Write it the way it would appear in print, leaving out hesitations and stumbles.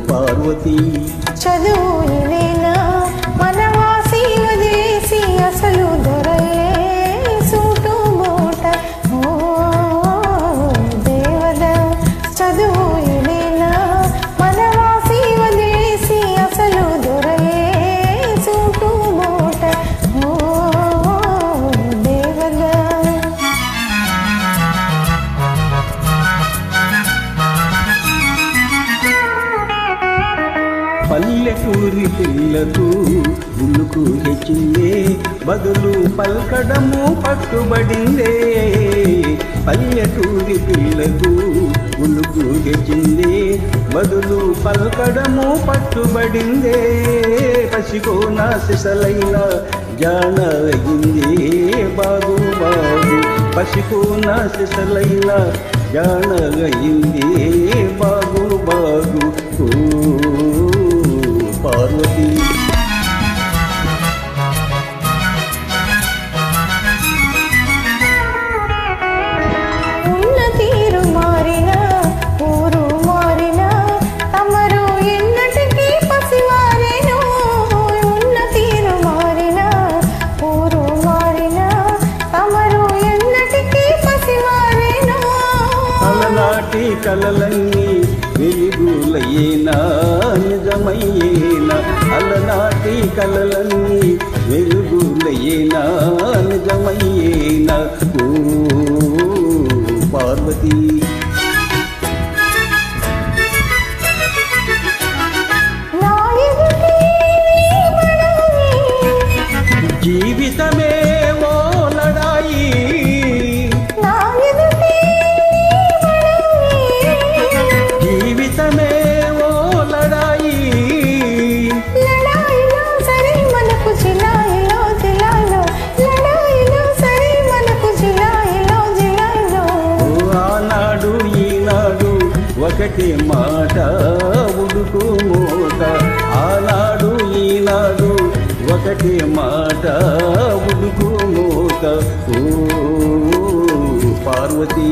పార్వతీ చదువు ఇదేనా మనవాసి వదిలేసి అసలు దొరయే సూటు మూట. ఓ దేవదా చదువు ఇదేనా మనవాసి వదిలేసి అసలు దొరయే సూటు మూట. ఓ దేవదా పల్లెటూరి పిల్లకు ఉలుకు తెచ్చిందే బదులు పల్కడము పట్టుబడిందే. పల్లెటూరి పిల్లకు ఉలుకు తెచ్చిందే బదులు పల్కడము పట్టుబడిందే. పసికోన సిసలైన జాన అయిందే బాగు బాగు. పసికోన సిసలైన జాన అయిందే బాగు బాగు. పార్వతీ ఉన్న తీరు మారినా ఊరు మారినా తమరు ఎన్నటికీ పసివారేను. ఉన్న తీరు మారినా ఊరు మారినా తమరు ఎన్నటికీ పసివారేను. అలనాటి కలలన్నీ వెలుగులయ్యేనా నిజమయ్యేనా. అలనాటి కలలన్నీ వెలుగులయ్యేనా నిజమయ్యేనా. ఓ పార్వతీ జీవితమే ఓ లడాయి. జీవితమే ఓ లడాయి. లడాయిలో సరే మనకు జిలాయిలో జిలాయిలో. లడాయిలో సరే మనకు జిలాయిలో జిలాయిలో. ఆనాడు ఈనాడు ఒకటే మాట ఉడుకు మూట. ఆనాడు ఈనాడు ఒకటే మాట ఉడుకు మూట. ఓ పార్వతీ